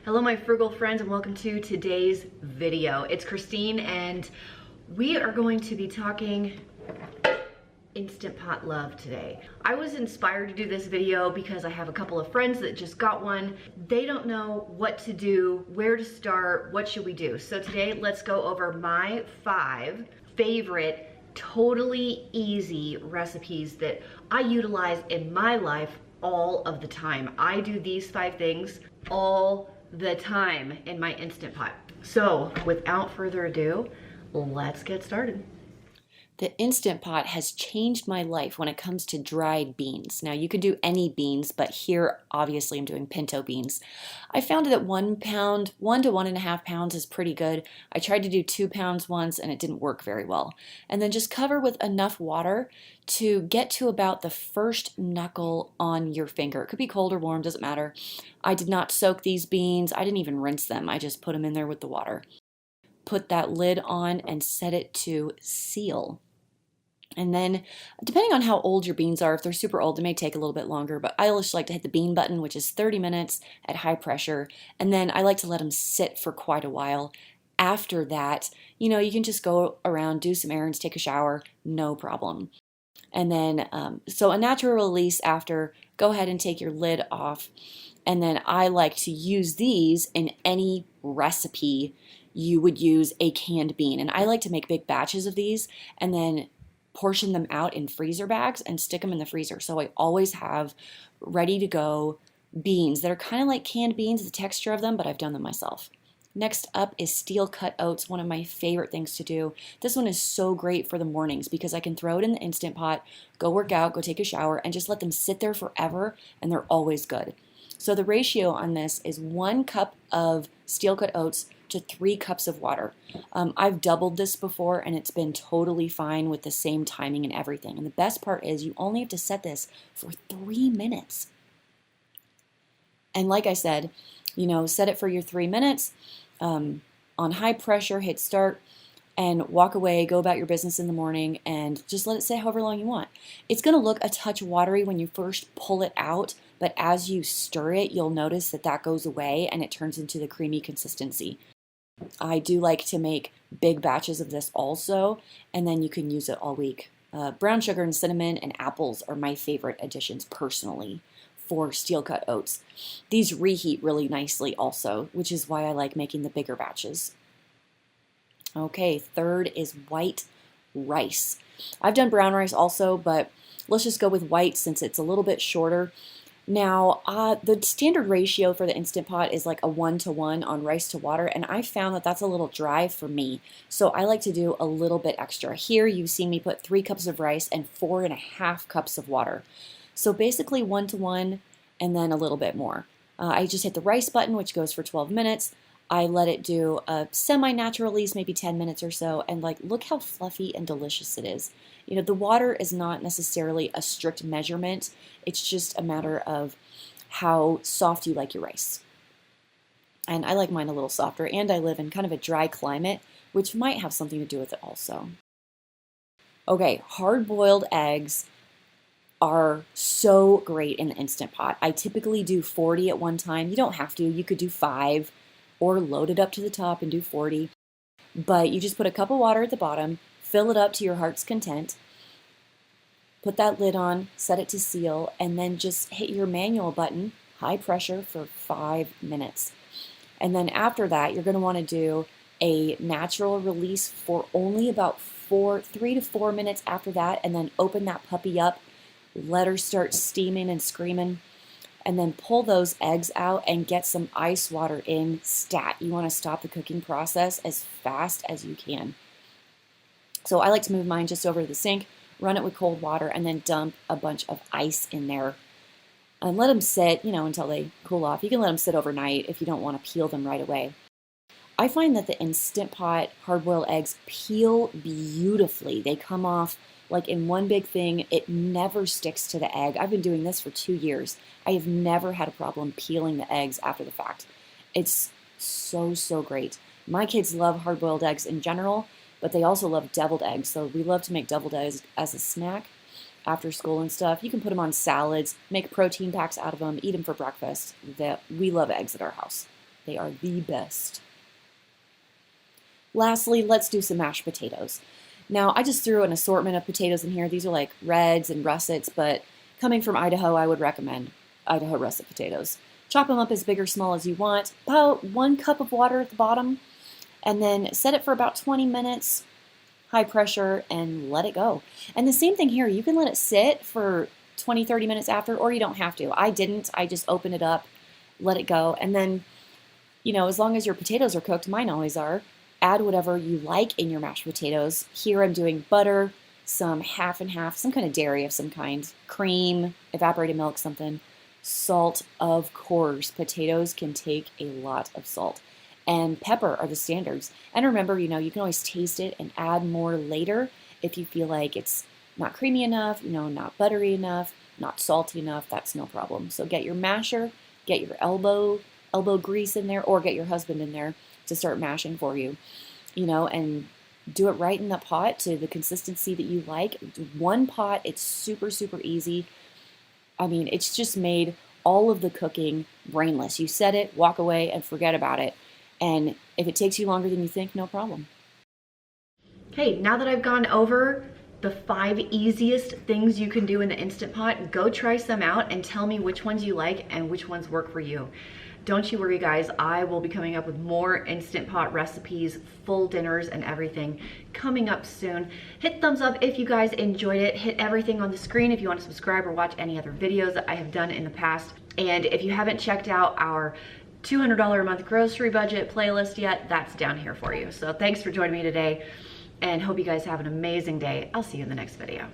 Hello my frugal friends and welcome to today's video. It's Christine and we are going to be talking Instant Pot love today. I was inspired to do this video because I have a couple of friends that just got one. They don't know what to do, where to start, what should we do. So today let's go over my 5 favorite, totally easy recipes that I utilize in my life all of the time. I do these 5 things all the time in my Instant Pot. So without further ado, let's get started. The Instant Pot has changed my life when it comes to dried beans. Now you can do any beans, but here obviously I'm doing pinto beans. I found that 1 pound, 1 to 1.5 pounds is pretty good. I tried to do 2 pounds once and it didn't work very well. And then just cover with enough water to get to about the first knuckle on your finger. It could be cold or warm, doesn't matter. I did not soak these beans. I didn't even rinse them. I just put them in there with the water. Put that lid on and set it to seal. And then, depending on how old your beans are, if they're super old, they may take a little bit longer, but I always like to hit the bean button, which is 30 minutes at high pressure, and then I like to let them sit for quite a while. After that, you can just go around, do some errands, take a shower, no problem. And then, so a natural release after, go ahead and take your lid off, and then I like to use these in any recipe you would use a canned bean, and I like to make big batches of these, and then portion them out in freezer bags and stick them in the freezer. So I always have ready to go beans that are kind of like canned beans, the texture of them, but I've done them myself. Next up is steel cut oats, one of my favorite things to do. This one is so great for the mornings because I can throw it in the Instant Pot, go work out, go take a shower, and just let them sit there forever, and they're always good. So the ratio on this is 1 cup of steel cut oats to 3 cups of water. I've doubled this before and it's been totally fine with the same timing and everything. And the best part is you only have to set this for 3 minutes. And like I said, set it for your 3 minutes on high pressure, hit start, and walk away, go about your business in the morning, and just let it sit however long you want. It's going to look a touch watery when you first pull it out, but as you stir it, you'll notice that that goes away and it turns into the creamy consistency. I do like to make big batches of this also, and then you can use it all week. Brown sugar and cinnamon and apples are my favorite additions personally for steel cut oats. These reheat really nicely also, which is why I like making the bigger batches. Okay, third is white rice. I've done brown rice also, but let's just go with white since it's a little bit shorter. Now, the standard ratio for the Instant Pot is like a 1-to-1 on rice to water, and I found that that's a little dry for me, so I like to do a little bit extra. Here, you've seen me put 3 cups of rice and 4.5 cups of water. So basically 1-to-1 and then a little bit more. I just hit the rice button, which goes for 12 minutes. I let it do a semi-natural release, maybe 10 minutes or so, and look how fluffy and delicious it is. The water is not necessarily a strict measurement. It's just a matter of how soft you like your rice. And I like mine a little softer, and I live in kind of a dry climate, which might have something to do with it also. Okay, hard-boiled eggs are so great in the Instant Pot. I typically do 40 at one time. You don't have to. You could do 5 or load it up to the top and do 40. But you just put a cup of water at the bottom, fill it up to your heart's content, put that lid on, set it to seal, and then just hit your manual button, high pressure, for 5 minutes. And then after that, you're going to want to do a natural release for only about 3 to 4 minutes after that, and then open that puppy up, let her start steaming and screaming, and then pull those eggs out and get some ice water in stat. You want to stop the cooking process as fast as you can. So I like to move mine just over to the sink, run it with cold water, and then dump a bunch of ice in there. And let them sit, until they cool off. You can let them sit overnight if you don't want to peel them right away. I find that the Instant Pot hard-boiled eggs peel beautifully. They come off like in one big thing. It never sticks to the egg. I've been doing this for 2 years. I have never had a problem peeling the eggs after the fact. It's so great. My kids love hard-boiled eggs in general, but they also love deviled eggs. So we love to make deviled eggs as a snack after school and stuff. You can put them on salads, make protein packs out of them, eat them for breakfast. We love eggs at our house. They are the best. Lastly, let's do some mashed potatoes. Now, I just threw an assortment of potatoes in here. These are like reds and russets, but coming from Idaho, I would recommend Idaho russet potatoes. Chop them up as big or small as you want. About 1 cup of water at the bottom, and then set it for about 20 minutes, high pressure, and let it go. And the same thing here. You can let it sit for 20, 30 minutes after, or you don't have to. I didn't. I just opened it up, let it go, and then, as long as your potatoes are cooked, mine always are, add whatever you like in your mashed potatoes. Here I'm doing butter, some half and half, some kind of dairy of some kind, cream, evaporated milk, something, salt, of course. Potatoes can take a lot of salt. And pepper are the standards. And remember, you can always taste it and add more later if you feel like it's not creamy enough, not buttery enough, not salty enough. That's no problem. So get your masher, get your elbow grease in there, or get your husband in there to start mashing for you, and do it right in the pot to the consistency that you like. One pot, it's super, super easy. I mean, it's just made all of the cooking brainless. You set it, walk away, and forget about it. And if it takes you longer than you think, no problem. Hey, now that I've gone over the 5 easiest things you can do in the Instant Pot, go try some out and tell me which ones you like and which ones work for you. Don't you worry, guys. I will be coming up with more Instant Pot recipes, full dinners, and everything coming up soon. Hit thumbs up if you guys enjoyed it. Hit everything on the screen if you want to subscribe or watch any other videos that I have done in the past. And if you haven't checked out our $200 a month grocery budget playlist yet, that's down here for you. So thanks for joining me today, and hope you guys have an amazing day. I'll see you in the next video.